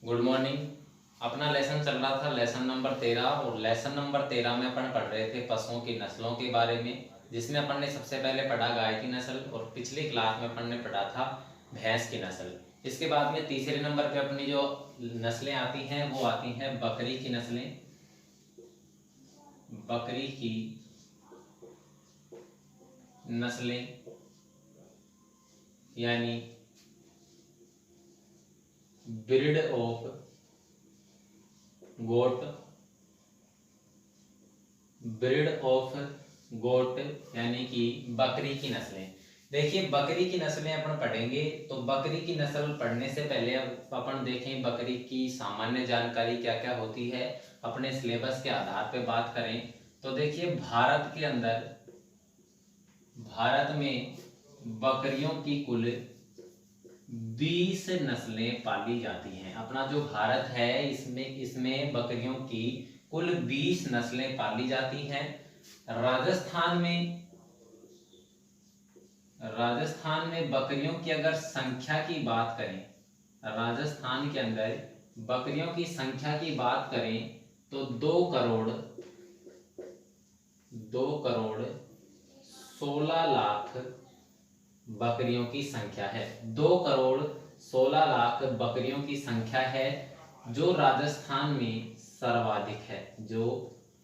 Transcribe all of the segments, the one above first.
Good morning. अपना lesson चल रहा था लेसन नंबर 13 और लेसन नंबर 13 में अपन पढ़ रहे थे पशुओं की नस्लों के बारे में, जिसमें अपन ने सबसे पहले पढ़ा गाय की नस्ल और पिछली क्लास में अपन ने पढ़ा था भैंस की नस्ल। इसके बाद में तीसरे नंबर पे अपनी जो नस्लें आती हैं वो आती हैं बकरी की नस्लें। बकरी की नस्लें यानी breed of goat. Breed of goat यानी कि बकरी की नस्लें। देखिए बकरी की नस्लें अपन पढ़ेंगे तो बकरी की नस्ल पढ़ने से पहले अब अपन देखें बकरी की सामान्य जानकारी क्या क्या होती है। अपने सिलेबस के आधार पे बात करें तो देखिए भारत में बकरियों की कुल 20 नस्लें पाली जाती हैं। अपना जो भारत है इसमें बकरियों की कुल 20 नस्लें पाली जाती हैं। राजस्थान में बकरियों की अगर संख्या की बात करें, राजस्थान के अंदर बकरियों की संख्या की बात करें तो 2 करोड़ 16 लाख बकरियों की संख्या है। 2 करोड़ 16 लाख बकरियों की संख्या है जो राजस्थान में सर्वाधिक है, जो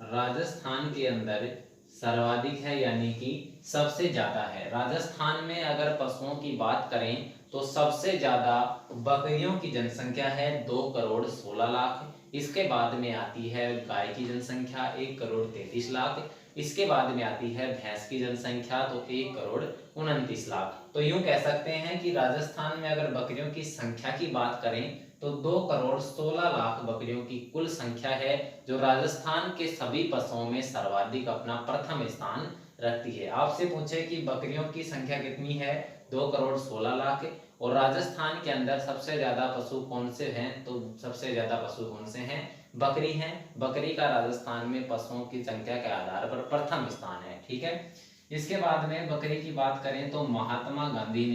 राजस्थान के अंदर सर्वाधिक है यानी कि सबसे ज्यादा है। राजस्थान में अगर पशुओं की बात करें तो सबसे ज्यादा बकरियों की जनसंख्या है 2 करोड़ 16 लाख। इसके बाद में आती है गाय की जनसंख्या 1 करोड़ 33 लाख। इसके बाद में आती है भैंस की जनसंख्या तो 1 करोड़ 29 लाख। तो यूं कह सकते हैं कि राजस्थान में अगर बकरियों की संख्या की बात करें तो 2 करोड़ 16 लाख बकरियों की कुल संख्या है जो राजस्थान के सभी पशुओं में सर्वाधिक अपना प्रथम स्थान रखती है। आपसे पूछे कि बकरियों की संख्या कितनी है, 2 करोड़ 16 लाख, और राजस्थान के अंदर सबसे ज्यादा पशु कौन से हैं, तो सबसे ज्यादा पशु कौन से हैं, बकरी हैं। बकरी का राजस्थान में पशुओं की संख्या के आधार पर प्रथम स्थान है। ठीक है। इसके बाद में बकरी की बात करें तो महात्मा गांधी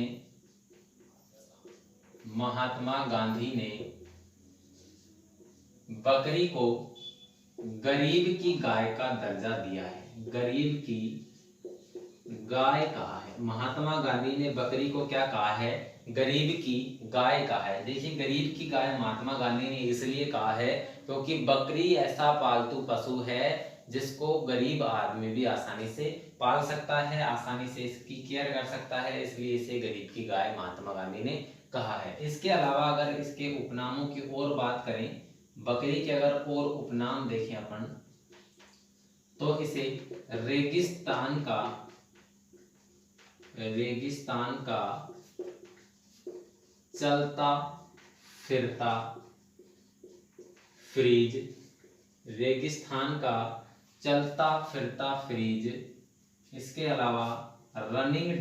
ने बकरी को गरीब की गाय का दर्जा दिया है। गरीब की गाय कहा है। महात्मा गांधी ने बकरी को क्या कहा है, गरीब की गाय कहा है। देखिए गरीब की गाय महात्मा गांधी ने इसलिए कहा है क्योंकि बकरी ऐसा पालतू पशु है जिसको गरीब आदमी भी आसानी से पाल सकता है, आसानी से इसकी केयर कर सकता है, इसलिए इसे गरीब की गाय महात्मा गांधी ने कहा है। इसके अलावा अगर इसके उपनामों की और बात करें, बकरी के अगर और उपनाम देखें अपन तो इसे रेगिस्तान का चलता फिरता फ्रीज, रेगिस्तान का चलता फिरता फ्रीज। इसके अलावा रनिंग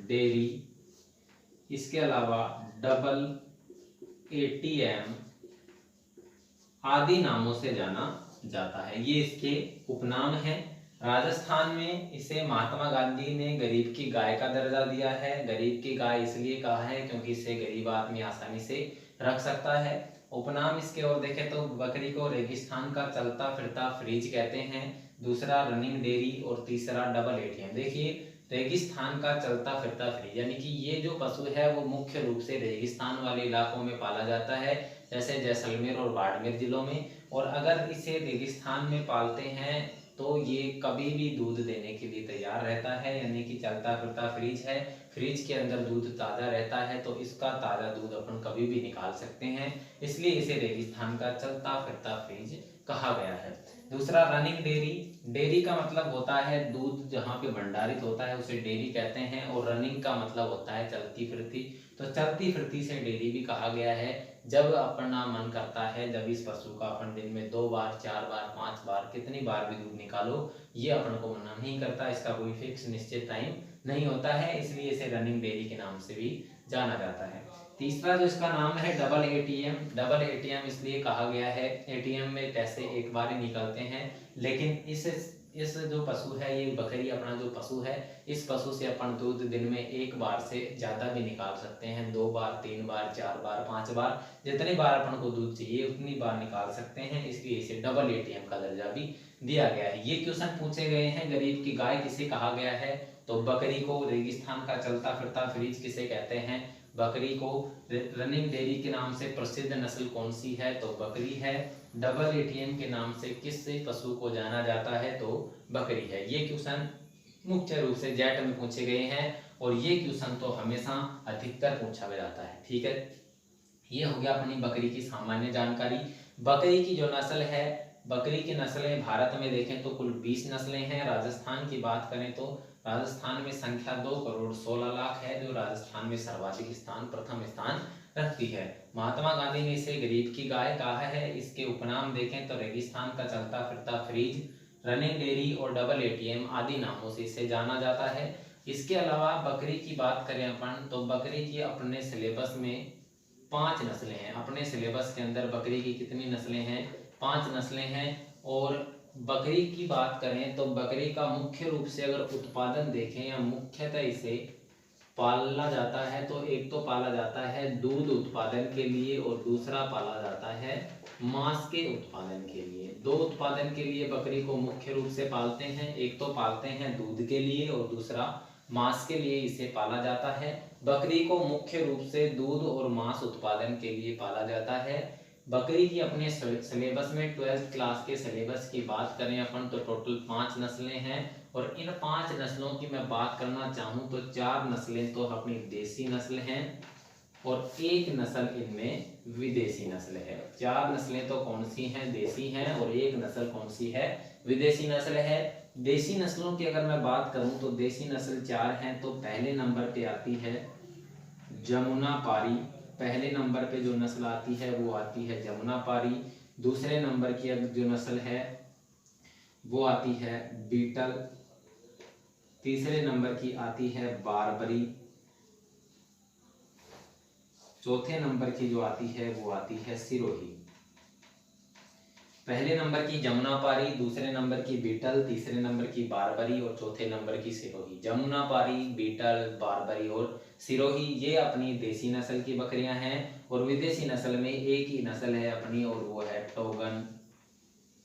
डेयरी, इसके अलावा डबल एटीएम आदि नामों से जाना जाता है। ये इसके उपनाम हैं। राजस्थान में इसे महात्मा गांधी ने गरीब की गाय का दर्जा दिया है। गरीब की गाय इसलिए कहा है क्योंकि इसे गरीब आदमी आसानी से रख सकता है। उपनाम इसके और देखें तो बकरी को रेगिस्तान का चलता फिरता फ्रीज कहते हैं, दूसरा रनिंग डेयरी और तीसरा डबल एटीएम। देखिए रेगिस्तान का चलता फिरता फ्रीज यानी कि ये जो पशु है वो मुख्य रूप से रेगिस्तान वाले इलाकों में पाला जाता है, जैसे जैसलमेर और बाड़मेर जिलों में। और अगर इसे रेगिस्तान में पालते हैं तो ये कभी भी दूध देने के लिए तैयार रहता है, यानी कि चलता फिरता फ्रीज है, फ्रीज के अंदर दूध ताज़ा रहता है तो इसका ताज़ा दूध अपन कभी भी निकाल सकते हैं, इसलिए इसे रेगिस्तान का चलता फिरता फ्रीज कहा गया है। दूसरा रनिंग डेयरी, डेयरी का मतलब होता है दूध जहाँ पे भंडारित होता है उसे डेयरी कहते हैं, और रनिंग का मतलब होता है चलती फिरती, तो चलती फिरती से डेयरी भी कहा गया है। जब अपना मन करता है, जब इस पशु का अपन दिन में 2 बार 4 बार 5 बार कितनी बार भी दूध निकालो, ये अपन को मना नहीं करता, इसका कोई फिक्स निश्चित टाइम नहीं होता है, इसलिए इसे रनिंग डेयरी के नाम से भी जाना जाता है। तीसरा जो इसका नाम है डबल एटीएम, डबल एटीएम इसलिए कहा गया है, एटीएम में पैसे एक बार ही निकलते हैं, लेकिन इस इस जो पशु है, ये बकरी अपना जो पशु है, इस पशु से अपन दूध दिन में एक बार से ज़्यादा भी निकाल सकते हैं, 2 बार, 3 बार, 4 बार, 5 बार, जितनी बार अपन को दूध चाहिए उतनी बार निकाल सकते हैं। इसलिए इसे डबल एटीएम का दर्जा भी दिया गया है। ये क्वेश्चन पूछे गए हैं, गरीब की गाय किसे कहा गया है, तो बकरी को। रेगिस्तान का चलता फिरता फ्रिज किसे कहते हैं, बकरी को। रनिंग डेयरी के नाम से प्रसिद्ध नस्ल कौन सी है, तो बकरी है। डबल एटीएम के नाम से किस पशु को जाना जाता है, तो बकरी है। ये क्वेश्चन मुख्य रूप से जेट में पूछे गए हैं और ये क्वेश्चन तो हमेशा अधिकतर पूछा जाता है। ठीक है, ये हो गया अपनी बकरी की सामान्य जानकारी। बकरी की जो नस्ल है, बकरी की नस्लें भारत में देखें तो कुल 20 नस्लें हैं। राजस्थान की बात करें तो राजस्थान में संख्या 2,16,00,000 है, जो राजस्थान में सर्वाधिक स्थान, प्रथम स्थान रखती है। महात्मा गांधी ने इसे गरीब की गाय कहा है। इसके उपनाम देखें तो रेगिस्तान का चलता फिरता फ्रिज, रनिंग डेयरी और डबल एटीएम आदि नामों से इसे जाना जाता है। इसके अलावा बकरी की बात करें अपन, तो बकरी की अपने सिलेबस में 5 नस्लें हैं। अपने सिलेबस के अंदर बकरी की कितनी नस्लें हैं, 5 नस्लें हैं। और बकरी की बात करें तो बकरी का मुख्य रूप से अगर उत्पादन देखें या मुख्यतः इसे पाला जाता है, तो एक तो पाला जाता है दूध उत्पादन के लिए और दूसरा पाला जाता है मांस के उत्पादन के लिए। 2 उत्पादन के लिए बकरी को मुख्य रूप से पालते हैं, एक तो पालते हैं दूध के लिए और दूसरा मांस के लिए इसे पाला जाता है। बकरी को मुख्य रूप से दूध और मांस उत्पादन के लिए पाला जाता है। बकरी की अपने सिलेबस में 12th क्लास के सिलेबस की बात करें अपन तो टोटल 5 नस्लें हैं। और इन 5 नस्लों की मैं बात करना चाहूँ तो 4 नस्लें तो अपनी देसी नस्ल हैं और एक नस्ल इनमें विदेशी नस्ल है। 4 नस्लें तो कौन सी हैं, देसी हैं, और एक नस्ल कौन सी है, विदेशी नस्ल है। देसी नस्लों की अगर मैं बात करूं तो देसी नस्ल 4 हैं। तो पहले नंबर पे आती है जमुनापारी। पहले नंबर पे जो नस्ल आती है वो आती है जमुनापारी। दूसरे नंबर की जो नस्ल है वो आती है बीटल। तीसरे नंबर की आती है बारबरी। चौथे नंबर की जो आती है वो आती है सिरोही। पहले नंबर की जमुनापारी, दूसरे नंबर की बीटल, तीसरे नंबर की बारबरी और चौथे नंबर की सिरोही। जमुनापारी, बीटल, बारबरी और सिरोही ये अपनी देसी नस्ल की बकरियां हैं। और विदेशी नस्ल में एक ही नस्ल है अपनी और वो है टोगन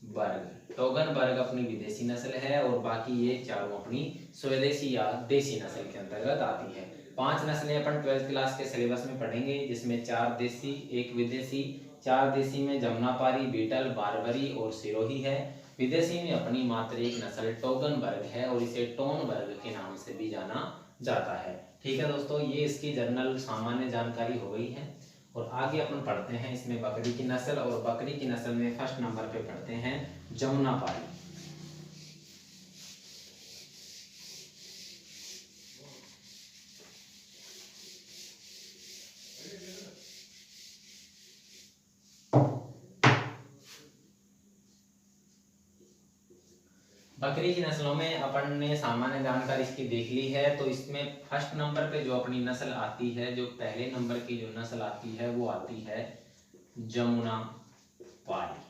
बर्ग। टोगन बर्ग अपनी विदेशी नस्ल है और बाकी ये चारों अपनी स्वदेशी या देसी नस्ल के अंतर्गत आती है। 5 नस्लें अपन 12th क्लास के सिलेबस में पढ़ेंगे, जिसमें 4 देसी, 1 विदेशी। 4 देसी में जमुनापारी, बीटल, बारबरी और सिरोही है। विदेशी में अपनी मात्र एक नस्ल टोगन बर्ग है और इसे टोन बर्ग के नाम से भी जाना जाता है। ठीक है दोस्तों, ये इसकी जनरल सामान्य जानकारी हो गई है। और आगे अपन पढ़ते हैं इसमें बकरी की नस्ल, और बकरी की नस्ल में फर्स्ट नंबर पे पढ़ते हैं जमुनापारी। बकरी की नस्लों में अपन ने सामान्य जानकारी इसकी देख ली है। तो इसमें फर्स्ट नंबर पे जो अपनी नस्ल आती है, जो पहले नंबर की जो नस्ल आती है वो आती है जमुनापारी।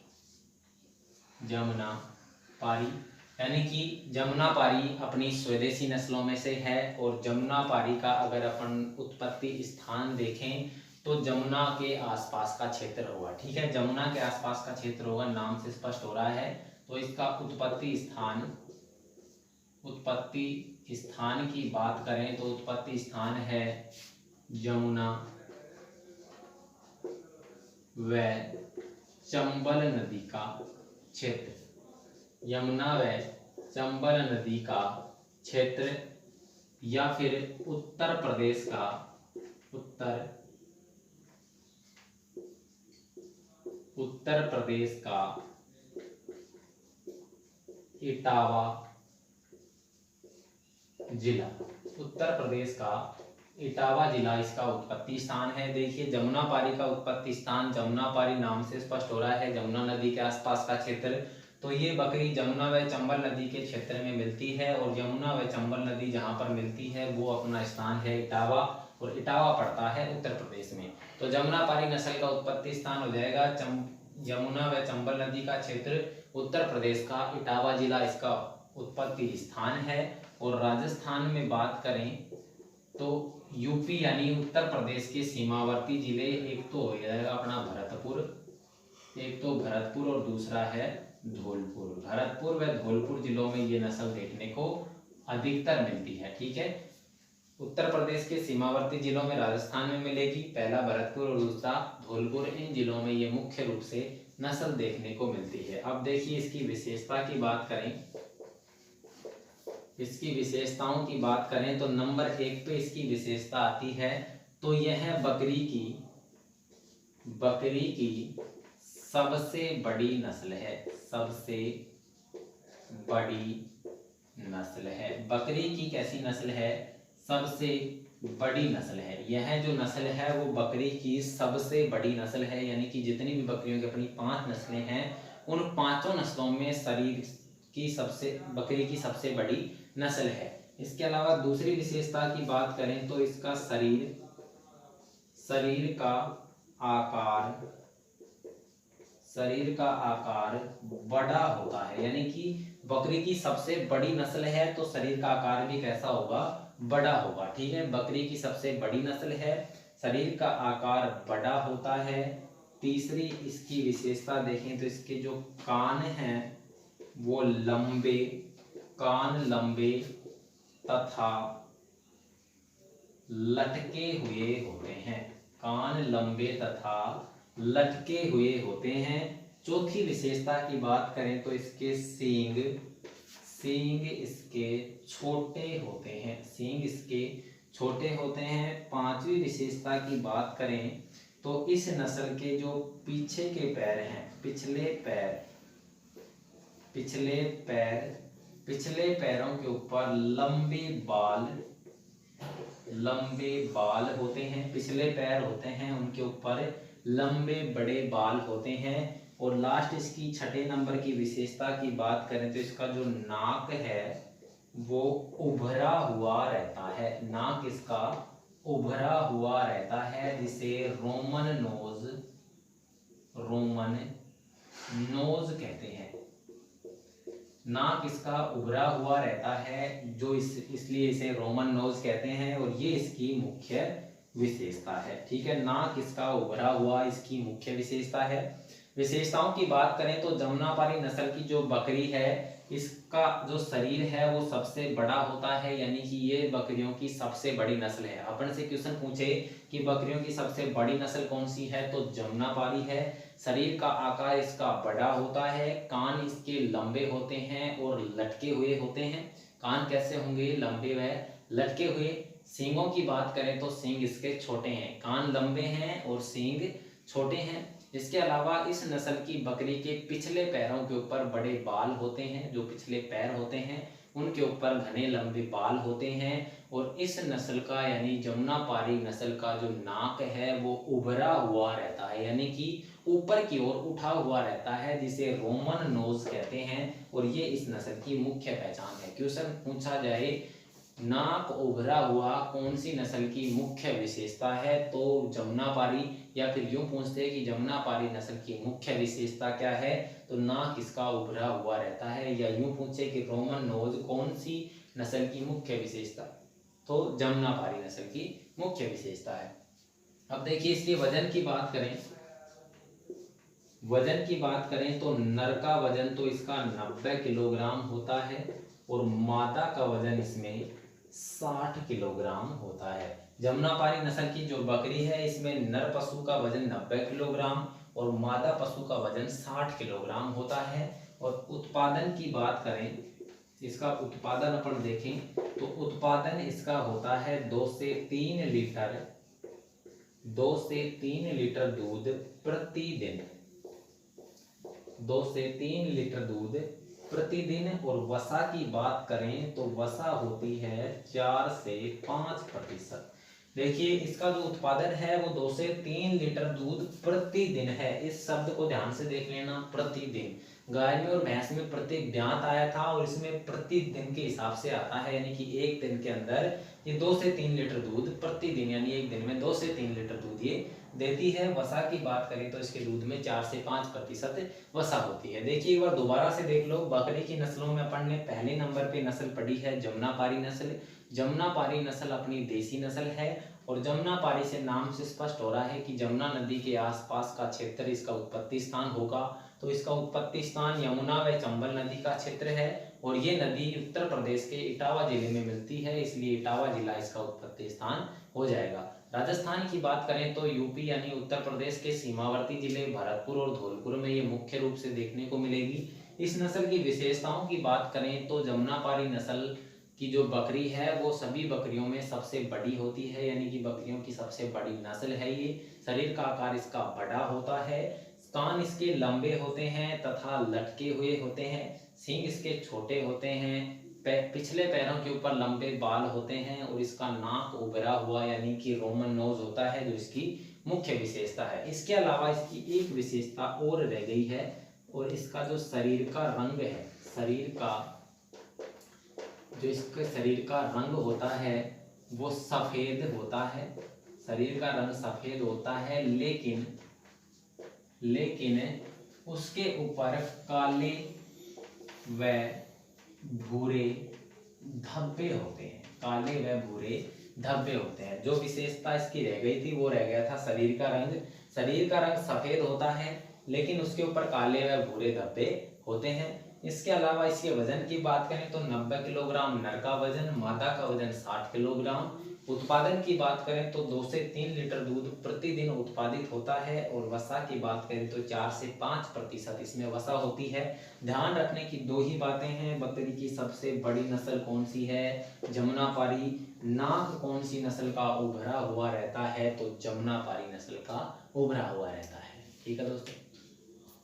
जमुनापारी यानी कि जमुनापारी अपनी स्वदेशी नस्लों में से है। और जमुनापारी का अगर अपन उत्पत्ति स्थान देखें तो जमुना के आसपास का क्षेत्र होगा। ठीक है, जमुना के आसपास का क्षेत्र होगा, नाम से स्पष्ट हो रहा है। तो इसका उत्पत्ति स्थान की बात करें तो उत्पत्ति स्थान है यमुना व चंबल नदी का क्षेत्र। यमुना व चंबल नदी का क्षेत्र या फिर उत्तर प्रदेश का इटावा जिला। उत्तर प्रदेश का इटावा जिला इसका उत्पत्ति स्थान है। देखिए, जमुनापारी का उत्पत्ति स्थान, जमुनापारी नाम से स्पष्ट हो रहा है, जमुना नदी के आसपास का क्षेत्र। तो ये बकरी जमुना व चंबल नदी के क्षेत्र में मिलती है और यमुना व चंबल नदी जहाँ पर मिलती है वो अपना स्थान है इटावा, और इटावा पड़ता है उत्तर प्रदेश में। तो जमुनापारी नस्ल का उत्पत्ति स्थान हो जाएगा यमुना व चंबल नदी का क्षेत्र, उत्तर प्रदेश का इटावा जिला इसका उत्पत्ति स्थान है। और राजस्थान में बात करें तो यूपी यानी उत्तर प्रदेश के सीमावर्ती जिले, एक तो हो जाएगा अपना भरतपुर, एक तो भरतपुर और दूसरा है धौलपुर। भरतपुर व धौलपुर जिलों में ये नस्ल देखने को अधिकतर मिलती है। ठीक है, उत्तर प्रदेश के सीमावर्ती जिलों में राजस्थान में मिलेगी, पहला भरतपुर और दूसरा धौलपुर। इन जिलों में ये मुख्य रूप से नस्ल देखने को मिलती है। अब देखिए इसकी विशेषता की बात करें, इसकी विशेषताओं की बात करें तो नंबर 1 पे इसकी विशेषता आती है तो यह बकरी की सबसे बड़ी नस्ल है, सबसे बड़ी नस्ल है। बकरी की कैसी नस्ल है? सबसे बड़ी नस्ल है। यह जो नस्ल है वो बकरी की सबसे बड़ी नस्ल है, यानी कि जितनी भी बकरियों की अपनी 5 नस्लें हैं उन 5 नस्लों में बकरी की सबसे बड़ी नस्ल है। इसके अलावा दूसरी विशेषता की बात करें तो इसका शरीर का आकार बड़ा होता है, यानी कि बकरी की सबसे बड़ी नस्ल है तो शरीर का आकार भी कैसा होगा? बड़ा होगा। ठीक है, बकरी की सबसे बड़ी नस्ल है, शरीर का आकार बड़ा होता है। तीसरी इसकी विशेषता देखें तो इसके जो कान हैं वो लंबे तथा लटके हुए होते हैं। कान लंबे तथा लटके हुए होते हैं। चौथी विशेषता की बात करें तो इसके सींग इसके छोटे होते हैं, सींग इसके छोटे होते हैं। पांचवी विशेषता की बात करें तो इस नस्ल के जो पीछे के पैर हैं, पिछले पैरों के ऊपर लंबे बाल होते हैं। पिछले पैर होते हैं उनके ऊपर लंबे बड़े बाल होते हैं। और लास्ट इसकी 6 नंबर की विशेषता की बात करें तो इसका जो नाक है वो उभरा हुआ रहता है। नाक इसका उभरा हुआ रहता है जिसे रोमन नोज कहते हैं। नाक इसका उभरा हुआ रहता है जो इसलिए इसे रोमन नोज कहते हैं और ये इसकी मुख्य विशेषता है। ठीक है, नाक इसका उभरा हुआ इसकी मुख्य विशेषता है। विशेषताओं की बात करें तो जमुनापारी नस्ल की जो बकरी है इसका जो शरीर है वो सबसे बड़ा होता है, यानी कि ये बकरियों की सबसे बड़ी नस्ल है। अपन से क्वेश्चन पूछे कि बकरियों की सबसे बड़ी नस्ल कौन सी है तो जमुनापारी है। शरीर का आकार इसका बड़ा होता है, कान इसके लंबे होते हैं और लटके हुए होते हैं। कान कैसे होंगे? लंबे व लटके हुए। सींगों की बात करें तो सींग इसके छोटे हैं, कान लंबे हैं और सींग छोटे हैं। इसके अलावा इस नस्ल की बकरी के पिछले पैरों के ऊपर बड़े बाल होते हैं, जो पिछले पैर होते हैं उनके ऊपर घने लंबे बाल होते हैं। और इस नस्ल का यानी जमुनापारी नस्ल का जो नाक है वो उभरा हुआ रहता है, यानी कि ऊपर की ओर उठा हुआ रहता है, जिसे रोमन नोज कहते हैं। और ये इस नस्ल की मुख्य पहचान है। क्वेश्चन पूछा जाए नाक उभरा हुआ कौन सी नस्ल की मुख्य विशेषता है तो जमुनापारी, या फिर यूं पूछते हैं कि जमुनापारी नस्ल की मुख्य विशेषता क्या है तो नाक इसका उभरा हुआ रहता है। या यूं पूछे कि रोमन नोज कौन सी नस्ल की मुख्य विशेषता तो जमुनापारी नस्ल की मुख्य विशेषता है। अब देखिए इसके वजन की बात करें तो नर का वजन तो इसका 90 किलोग्राम होता है और मादा का वजन इसमें 60 किलोग्राम होता है। जमुनापारी नस्ल की जो बकरी है इसमें नर पशु का वजन 90 किलोग्राम और मादा पशु का वजन 60 किलोग्राम होता है। और उत्पादन की बात करें, इसका उत्पादन अपन देखें तो उत्पादन इसका होता है 2 से 3 लीटर दूध प्रतिदिन, 2 से 3 लीटर दूध प्रतिदिन। और वसा की बात करें तो वसा होती है 4 से 5%। देखिए इसका जो उत्पादन है वो 2 से 3 लीटर दूध प्रतिदिन है। इस शब्द को ध्यान से देख लेना, प्रतिदिन। गाय में और भैंस में प्रत्येक ब्यांत आया था और इसमें प्रतिदिन के हिसाब से आता है, यानी कि एक दिन के अंदर ये 2 से 3 लीटर दूध प्रतिदिन, यानी एक दिन में 2 से 3 लीटर दूध ये देती है। वसा की बात करें तो इसके दूध में 4 से 5% वसा होती है। देखिए एक बार दोबारा से देख लो, बकरी की नस्लों में अपन ने पहले नंबर पे नस्ल पढ़ी है जमुनापारी नस्ल। जमुनापारी नस्ल अपनी देसी नस्ल है और जमुनापारी से नाम से स्पष्ट हो रहा है कि जमुना नदी के आसपास का क्षेत्र इसका उत्पत्ति स्थान होगा। तो इसका उत्पत्ति स्थान यमुना व चंबल नदी का क्षेत्र है और ये नदी उत्तर प्रदेश के इटावा जिले में मिलती है, इसलिए इटावा जिला इसका उत्पत्ति स्थान हो जाएगा। राजस्थान की बात करें तो यूपी यानी उत्तर प्रदेश के सीमावर्ती जिले भरतपुर और धौलपुर में ये मुख्य रूप से देखने को मिलेगी। इस नस्ल की विशेषताओं की बात करें तो जमुनापारी नस्ल की जो बकरी है वो सभी बकरियों में सबसे बड़ी होती है, यानी कि बकरियों की सबसे बड़ी नस्ल है ये। शरीर का आकार इसका बड़ा होता है, कान इसके लंबे होते हैं तथा लटके हुए होते हैं, सींग इसके छोटे होते हैं, पिछले पैरों के ऊपर लंबे बाल होते हैं और इसका नाक उभरा हुआ यानी कि रोमन नोज होता है, जो इसकी मुख्य विशेषता है। इसके अलावा इसकी एक विशेषता और रह गई है और इसका जो शरीर का रंग है, जो इसके शरीर का रंग होता है वो सफेद होता है। शरीर का रंग सफेद होता है, लेकिन उसके ऊपर काले व भूरे धब्बे होते हैं, काले व भूरे धब्बे होते हैं। जो विशेषता इसकी रह गई थी वो रह गया था शरीर का रंग। शरीर का रंग सफेद होता है लेकिन उसके ऊपर काले व भूरे धब्बे होते हैं। इसके अलावा इसके वजन की बात करें तो 90 किलोग्राम नर का वजन, मादा का वजन 60 किलोग्राम। उत्पादन की बात करें तो 2 से 3 लीटर दूध प्रतिदिन उत्पादित होता है और वसा की बात करें तो 4 से 5% इसमें वसा होती है। ध्यान रखने की दो ही बातें हैं, बकरी की सबसे बड़ी नस्ल कौन सी है, जमुनापारी। नाक कौन सी नस्ल का उभरा हुआ रहता है, तो जमुनापारी नस्ल का उभरा हुआ रहता है। ठीक है दोस्तों।